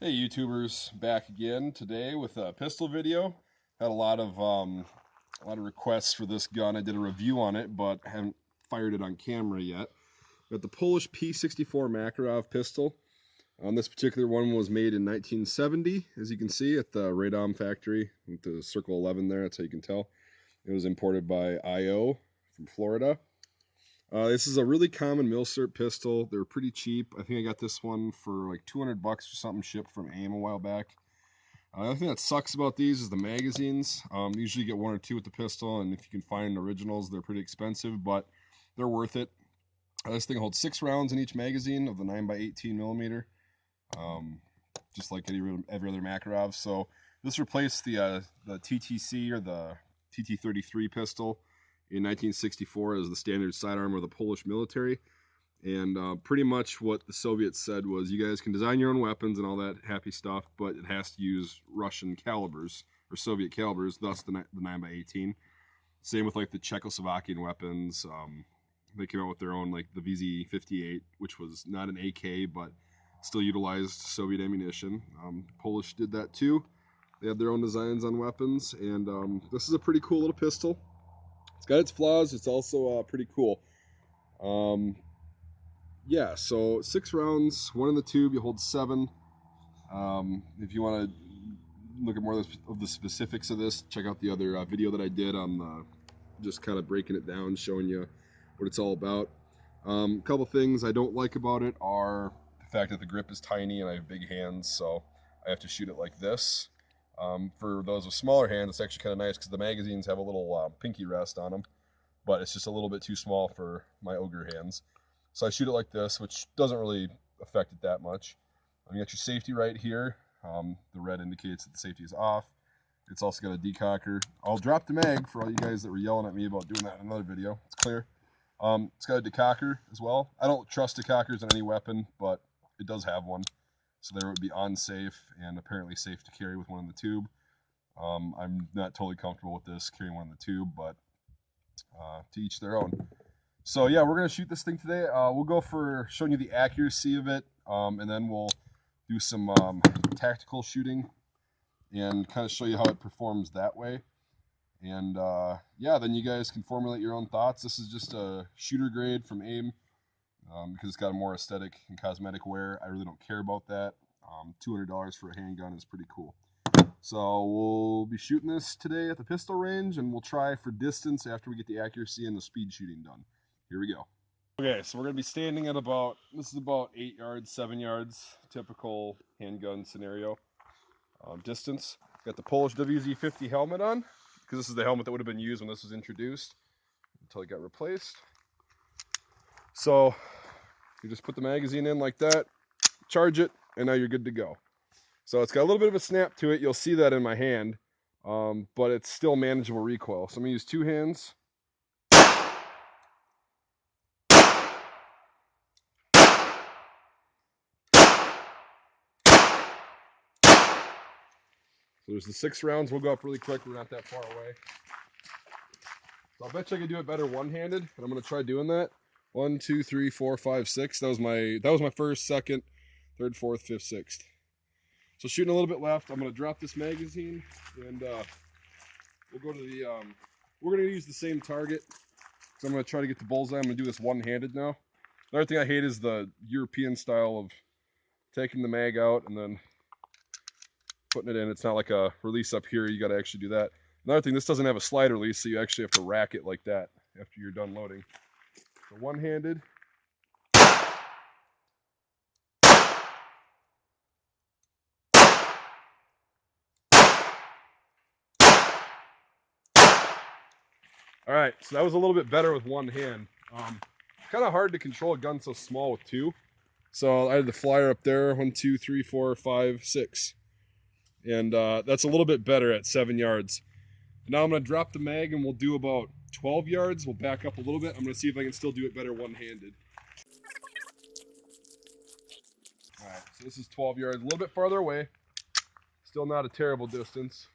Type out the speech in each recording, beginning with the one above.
Hey YouTubers, back again today with a pistol video. Had a lot of requests for this gun. I did a review on it, but haven't fired it on camera yet. Got the Polish P-64 Makarov pistol. This particular one was made in 1970, as you can see at the Radom factory with the circle 11 there. That's how you can tell. It was imported by IO from Florida. This is a really common milcert pistol. They're pretty cheap. I think I got this one for like 200 bucks or something shipped from AIM a while back. The other thing that sucks about these is the magazines. Usually you get one or two with the pistol, and if you can find originals, they're pretty expensive, but they're worth it. This thing holds 6 rounds in each magazine of the 9x18mm, just like every other Makarov. So this replaced the TTC or the TT-33 pistol in 1964 as the standard sidearm of the Polish military. And pretty much what the Soviets said was, you guys can design your own weapons and all that happy stuff, but it has to use Russian calibers or Soviet calibers, thus the 9x18. Same with like the Czechoslovakian weapons. They came out with their own, like the VZ-58, which was not an AK, but still utilized Soviet ammunition. Polish did that too. They had their own designs on weapons, and this is a pretty cool little pistol. It's got its flaws. It's also pretty cool. Yeah, so 6 rounds, one in the tube. You hold 7. If you want to look at more of the specifics of this, check out the other video that I did on just kind of breaking it down, showing you what it's all about. A couple things I don't like about it are the fact that the grip is tiny and I have big hands, so I have to shoot it like this. For those with smaller hands, it's actually kind of nice because the magazines have a little pinky rest on them, but it's just a little bit too small for my ogre hands. So I shoot it like this, which doesn't really affect it that much. You got your safety right here. The red indicates that the safety is off. It's also got a decocker. I'll drop the mag for all you guys that were yelling at me about doing that in another video. It's clear. It's got a decocker as well. I don't trust decockers in any weapon, but it does have one. So there would be unsafe and apparently safe to carry with one in the tube. I'm not totally comfortable with this carrying one in the tube, but to each their own. So yeah, we're gonna shoot this thing today. We'll go for showing you the accuracy of it, and then we'll do some tactical shooting and kind of show you how it performs that way. And yeah, then you guys can formulate your own thoughts. This is just a shooter grade from AIM because it's got a more aesthetic and cosmetic wear. I really don't care about that. $200 for a handgun is pretty cool. So we'll be shooting this today at the pistol range, and we'll try for distance after we get the accuracy and the speed shooting done. Here we go. Okay, so we're going to be standing at this is about 8 yards, 7 yards, typical handgun scenario distance. Got the Polish WZ-50 helmet on, because this is the helmet that would have been used when this was introduced until it got replaced. So you just put the magazine in like that, charge it, and now you're good to go. So it's got a little bit of a snap to it. You'll see that in my hand, but it's still manageable recoil. So I'm going to use 2 hands. So there's the 6 rounds. We'll go up really quick. We're not that far away. So I bet you I could do it better one-handed, and I'm going to try doing that. 1, 2, 3, 4, 5, 6. That was my first, second, third, fourth, fifth, sixth. So shooting a little bit left. I'm going to drop this magazine, and we'll go to the. We're going to use the same target. So I'm going to try to get the bullseye. I'm going to do this one-handed now. Another thing I hate is the European style of taking the mag out and then putting it in. It's not like a release up here. You got to actually do that. Another thing, this doesn't have a slide release, so you actually have to rack it like that after you're done loading. So one-handed. All right, so that was a little bit better with one hand. Kind of hard to control a gun so small with 2. So I had the flyer up there, 1, 2, 3, 4, 5, 6. And that's a little bit better at 7 yards. Now I'm going to drop the mag and we'll do about 12 yards. We'll back up a little bit. I'm going to see if I can still do it better one-handed. All right, so this is 12 yards, a little bit farther away. Still not a terrible distance.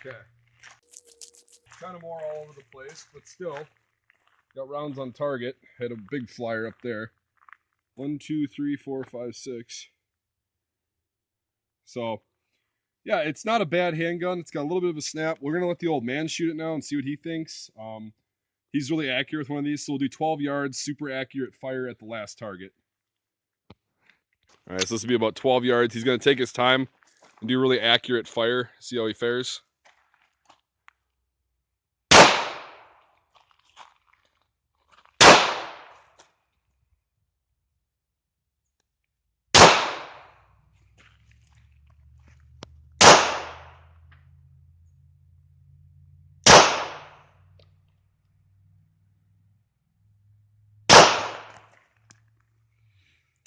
Okay. Kind of more all over the place, but still, Got rounds on target. Had a big flyer up there. 1, 2, 3, 4, 5, 6. So, yeah, it's not a bad handgun. It's got a little bit of a snap. We're going to let the old man shoot it now and see what he thinks. He's really accurate with one of these, so we'll do 12 yards, super accurate fire at the last target. All right, so this will be about 12 yards. He's going to take his time and do really accurate fire. See how he fares.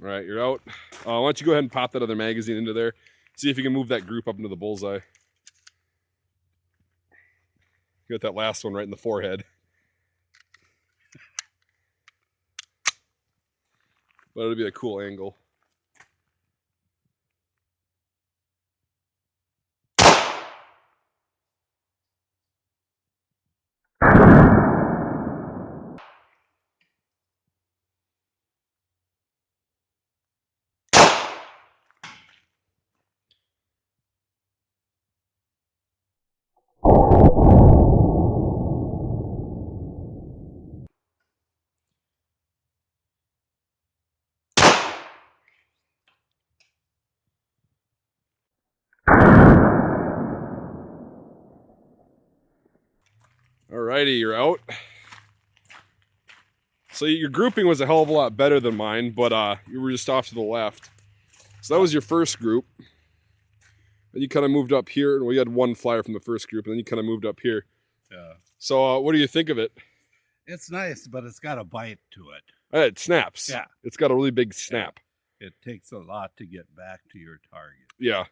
All right, you're out. Why don't you go ahead and pop that other magazine into there. See if you can move that group up into the bullseye. Get that last one right in the forehead. But it'll be a cool angle. Alrighty, you're out. So your grouping was a hell of a lot better than mine, but you were just off to the left. So that was your first group. And you kind of moved up here, and we had one flyer from the first group, and then you kind of moved up here. Yeah. So what do you think of it? It's nice, but it's got a bite to it. It snaps. Yeah. It's got a really big snap. Yeah. It takes a lot to get back to your target. Yeah,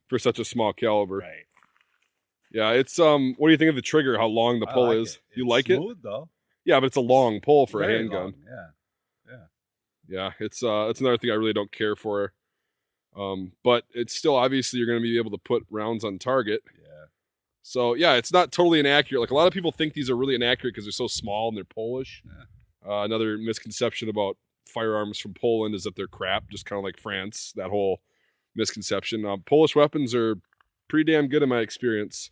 for such a small caliber. Right. Yeah, it's what do you think of the trigger? How long the pull is? You like it? Smooth though. Yeah, but it's a long pull for Very a handgun. long. Yeah. Yeah, it's another thing I really don't care for. But it's still obviously you're going to be able to put rounds on target. Yeah. So yeah, it's not totally inaccurate. Like a lot of people think these are really inaccurate because they're so small and they're Polish. Yeah. Another misconception about firearms from Poland is that they're crap, just kind of like France. That whole misconception. Polish weapons are pretty damn good in my experience.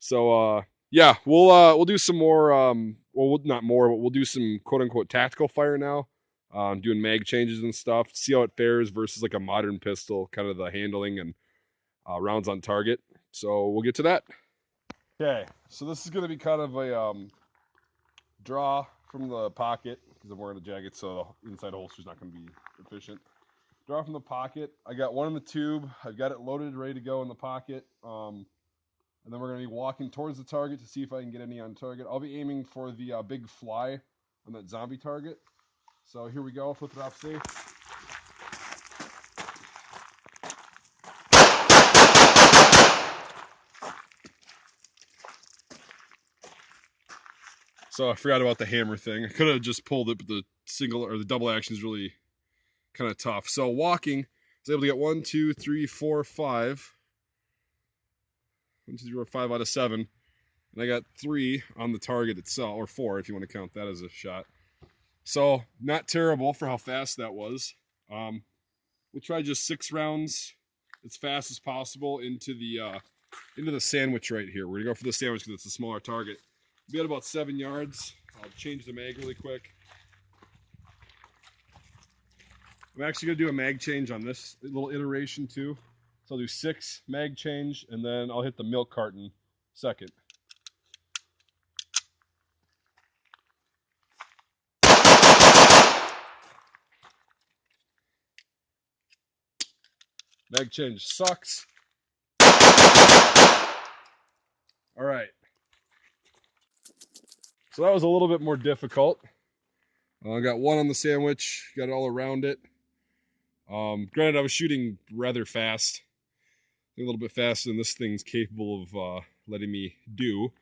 So yeah, we'll do some more. Well, not more, but we'll do some quote unquote tactical fire now. Doing mag changes and stuff. See how it fares versus like a modern pistol, kind of the handling and rounds on target. So we'll get to that. Okay, so this is going to be kind of a draw from the pocket because I'm wearing a jacket, so the inside holster is not going to be efficient. Draw from the pocket. I got one in the tube. I've got it loaded, ready to go in the pocket. And then we're going to be walking towards the target to see if I can get any on target. I'll be aiming for the big fly on that zombie target. So here we go. Flip it off safe. So I forgot about the hammer thing. I could have just pulled it, but the single or the double action is really kind of tough. So walking, I was able to get 1, 2, 3, 4, 5. 1, 2, 3, 4, 5 out of 7. And I got 3 on the target itself, or 4 if you want to count that as a shot. So not terrible for how fast that was. We'll try just 6 rounds as fast as possible into the sandwich right here. We're gonna go for the sandwich because it's a smaller target. We'll be at about 7 yards. I'll change the mag really quick. I'm actually gonna do a mag change on this little iteration too. So I'll do 6 mag change, and then I'll hit the milk carton second. Mag change sucks. All right. So that was a little bit more difficult. I got 1 on the sandwich, got it all around it. Granted, I was shooting rather fast. A little bit faster than this thing's capable of letting me do.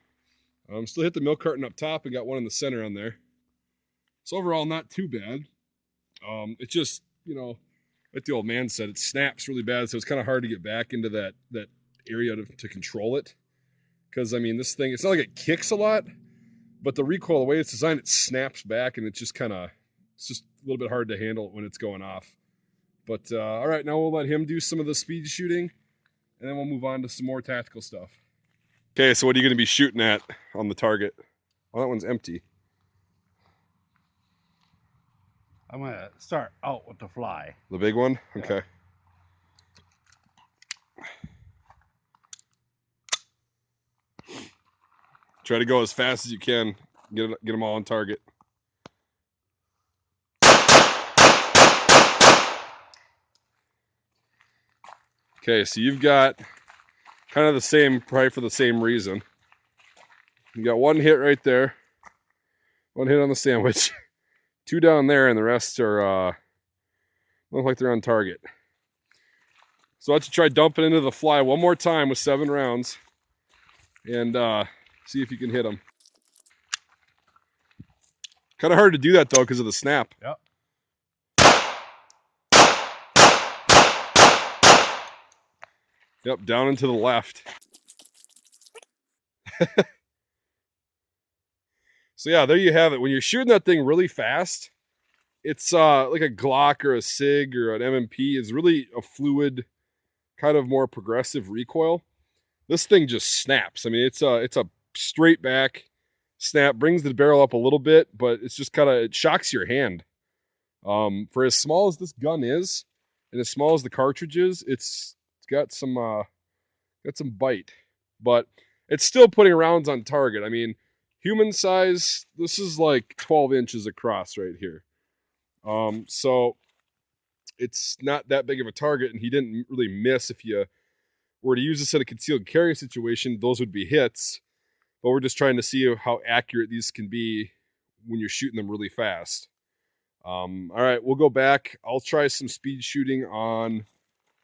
Still hit the milk carton up top and got 1 in the center on there. So overall, not too bad. It just, like the old man said, it snaps really bad, so it's kind of hard to get back into that area to control it. Because, I mean, this thing, it's not like it kicks a lot, But the recoil, the way it's designed, it snaps back, and it's just a little bit hard to handle when it's going off. But all right, now we'll let him do some of the speed shooting, and then we'll move on to some more tactical stuff. Okay, so what are you going to be shooting at on the target? Oh, that one's empty. I'm going to start out with the fly. The big one? Yeah. Okay. Try to go as fast as you can. Get them all on target. Okay, so you've got kind of the same, probably for the same reason. You got one hit right there. One hit on the sandwich. Two down there, and the rest are look like they're on target. So let's try dumping into the fly one more time with 7 rounds, and see if you can hit them. Kind of hard to do that though because of the snap. Yep. Yep, down and to the left. So yeah, there you have it. When you're shooting that thing really fast, it's like a Glock or a SIG or an M&P. It's really a fluid, kind of more progressive recoil. This thing just snaps. I mean, it's a straight back snap, brings the barrel up a little bit, but it's just it shocks your hand. For as small as this gun is, and as small as the cartridge is, it's got some bite, but it's still putting rounds on target. I mean, human size, this is like 12 inches across right here. So it's not that big of a target, and he didn't really miss. If you were to use this in a concealed carry situation, those would be hits, but we're just trying to see how accurate these can be when you're shooting them really fast. All right, we'll go back. I'll try some speed shooting on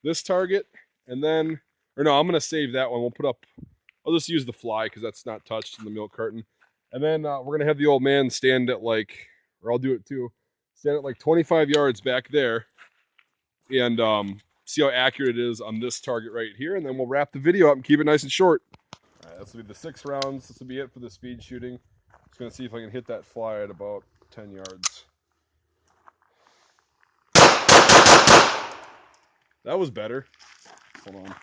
this target, and then, or no, I'm going to save that one. We'll put up, I'll just use the fly because that's not touched in the milk carton. And then we're going to have the old man stand at like, or I'll do it too, stand at like 25 yards back there and see how accurate it is on this target right here. And then we'll wrap the video up and keep it nice and short. All right, this will be the 6 rounds. This will be it for the speed shooting. Just going to see if I can hit that fly at about 10 yards. That was better. Hold on.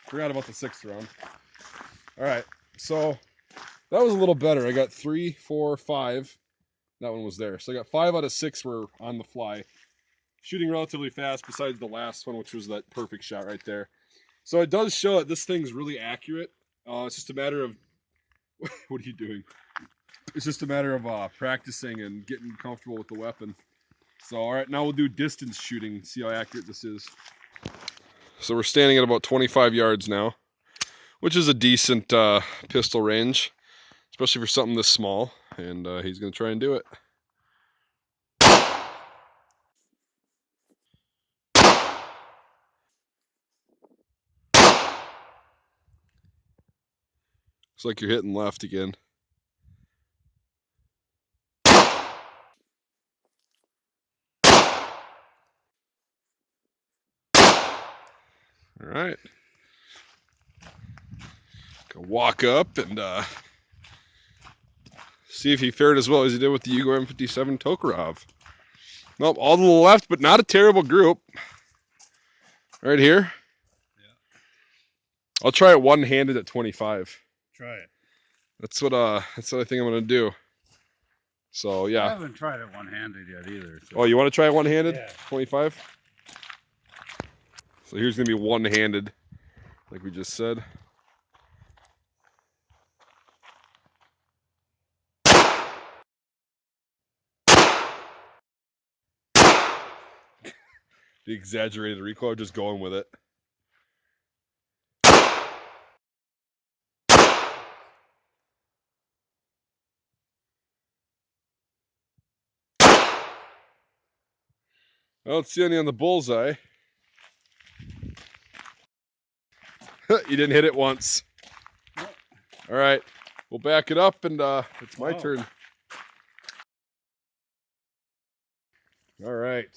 Forgot about the 6th round. All right, so that was a little better. I got 3, 4, 5. That one was there. So I got 5 out of 6 were on the fly. Shooting relatively fast besides the last one, which was that perfect shot right there. So it does show that this thing's really accurate. It's just a matter of, what are you doing? It's just a matter of practicing and getting comfortable with the weapon. So, all right, now we'll do distance shooting, see how accurate this is. So we're standing at about 25 yards now, which is a decent pistol range, especially for something this small. And he's going to try and do it. Looks like you're hitting left again. All right. Go walk up and see if he fared as well as he did with the Yugo M57 Makarov. Nope, all to the left, but not a terrible group. Right here. Yeah. I'll try it one-handed at 25. Try it. That's what I think I'm gonna do. So yeah. I haven't tried it one-handed yet either. So. Oh, you want to try it one-handed? Yeah. 25. So here's gonna be one-handed, like we just said. The exaggerated recoil, just going with it. I don't see any on the bullseye. You didn't hit it once. Nope. All right, we'll back it up, and it's my turn. All right.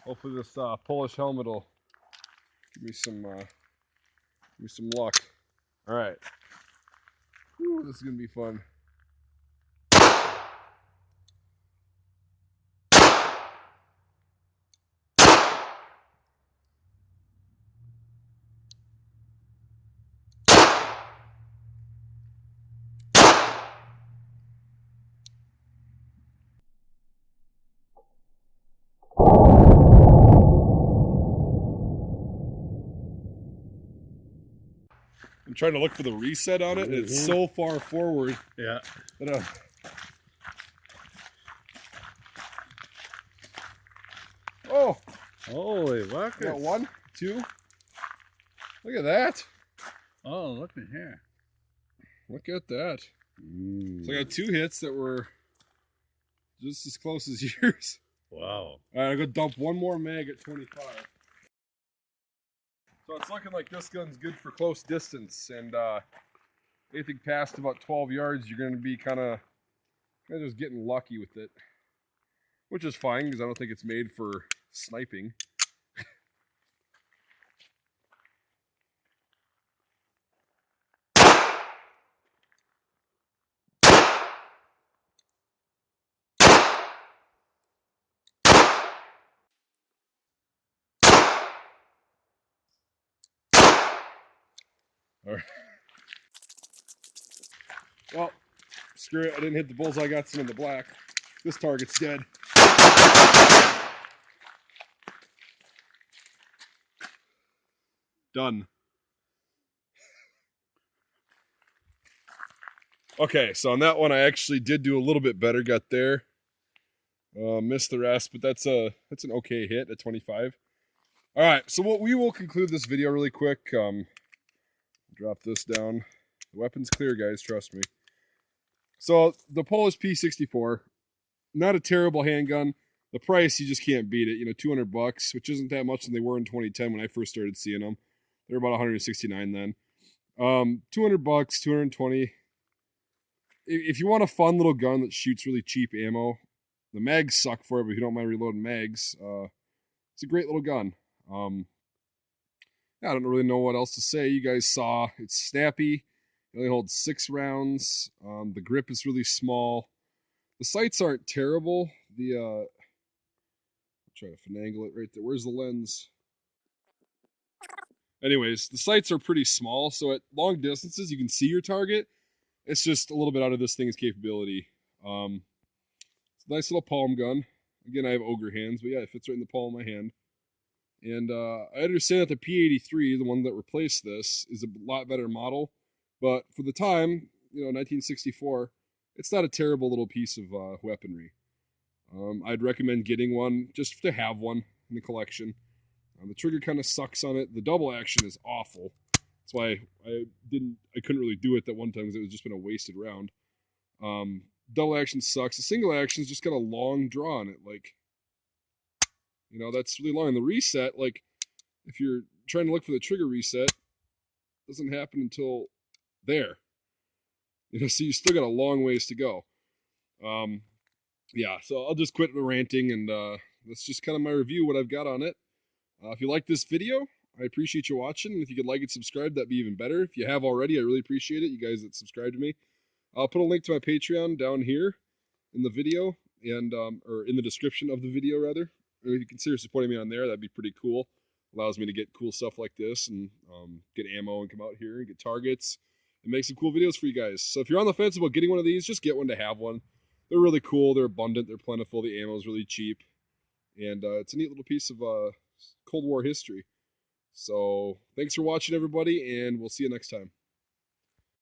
Hopefully this Polish helmet will give me some luck. All right. Ooh, this is gonna be fun. I'm trying to look for the reset on it, and it's so far forward. Yeah. That, oh! Holy buckets. Got 1, 2. Look at that. Oh, look at here. Look at that. So I got 2 hits that were just as close as yours. Wow. Alright, I'll go dump 1 more mag at 25. So it's looking like this gun's good for close distance, and anything past about 12 yards, you're going to be kind of just getting lucky with it. Which is fine, because I don't think it's made for sniping. Alright. Well, screw it. I didn't hit the bullseye. I got some in the black. This target's dead. Done. Okay, so on that one, I actually did do a little bit better. Got there. Missed the rest, but that's an okay hit at 25. All right, so we will conclude this video really quick. Drop this down. The weapon's clear, guys. Trust me. So the Polish P-64, not a terrible handgun. The price, you just can't beat it. You know, $200, which isn't that much than they were in 2010 when I first started seeing them. They were about 169 then. $200, 220. If you want a fun little gun that shoots really cheap ammo, the mags suck for it, but if you don't mind reloading mags, it's a great little gun. I don't really know what else to say. You guys saw it's snappy. It only holds 6 rounds. The grip is really small. The sights aren't terrible. I'll try to finagle it right there. Where's the lens? Anyways, the sights are pretty small, so at long distances you can see your target. It's just a little bit out of this thing's capability. It's a nice little palm gun. Again, I have ogre hands, but yeah, it fits right in the palm of my hand. And I understand that the P-83, the one that replaced this, is a lot better model. But for the time, 1964, it's not a terrible little piece of weaponry. I'd recommend getting one just to have one in the collection. The trigger kind of sucks on it. The double action is awful. That's why I couldn't really do it that one time because it was just been a wasted round. Double action sucks. The single action is just got a long draw on it. Like, that's really long. And the reset, like, if you're trying to look for the trigger reset, it doesn't happen until there. So you still got a long ways to go. Yeah, so I'll just quit the ranting, and that's just kind of my review, what I've got on it. If you like this video, I appreciate you watching. And if you could like and subscribe, that'd be even better. If you have already, I really appreciate it, you guys that subscribe to me. I'll put a link to my Patreon down here in the video, and or in the description of the video, rather. Or if you consider supporting me on there, that'd be pretty cool. Allows me to get cool stuff like this and get ammo and come out here and get targets and make some cool videos for you guys. So if you're on the fence about getting one of these, just get one to have one. They're really cool. They're abundant. They're plentiful. The ammo is really cheap. And it's a neat little piece of Cold War history. So thanks for watching, everybody, and we'll see you next time.